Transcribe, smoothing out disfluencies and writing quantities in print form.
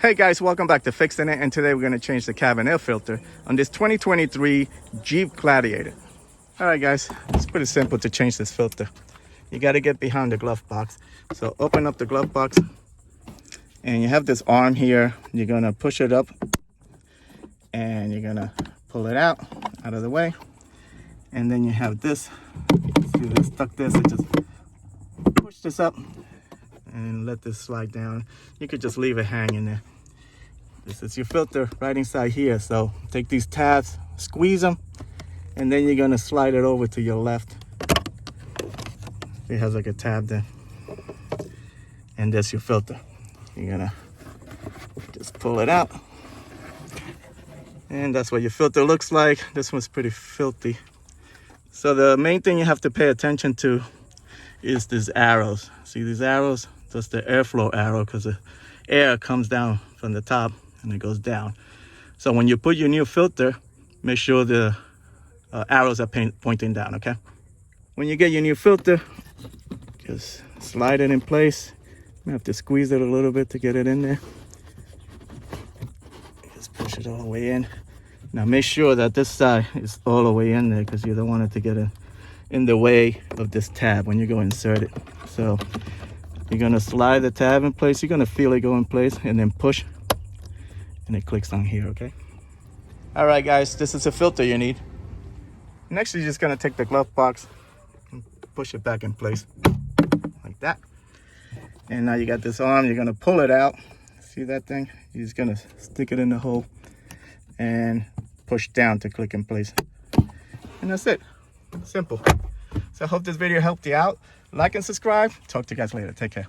Hey guys, welcome back to Fixing It, and today we're going to change the cabin air filter on this 2023 Jeep Gladiator. Alright guys, it's pretty simple to change this filter. You got to get behind the glove box. So open up the glove box and you have this arm here. You're going to push it up and you're going to pull it out of the way. And then you have this, see this stuck there, so just push this up and let this slide down. You could just leave it hanging there. This is your filter right inside here. So take these tabs, squeeze them, and then you're gonna slide it over to your left. It has like a tab there. And that's your filter. You're gonna just pull it out. And that's what your filter looks like. This one's pretty filthy. So the main thing you have to pay attention to is these arrows. See these arrows? That's the airflow arrow, because the air comes down from the top and it goes down. So when you put your new filter, make sure the arrows are pointing down, okay? When you get your new filter, just slide it in place. You have to squeeze it a little bit to get it in there. Just push it all the way in. Now make sure that this side is all the way in there, because you don't want it to get in the way of this tab when you go insert it. So you're gonna slide the tab in place. You're gonna feel it go in place and then push, and it clicks on here, okay? All right, guys, this is a filter you need. Next, you're just gonna take the glove box and push it back in place like that. And now you got this arm, you're gonna pull it out. See that thing? You're just gonna stick it in the hole and push down to click in place. And that's it, simple. So I hope this video helped you out. Like and subscribe. Talk to you guys later. Take care.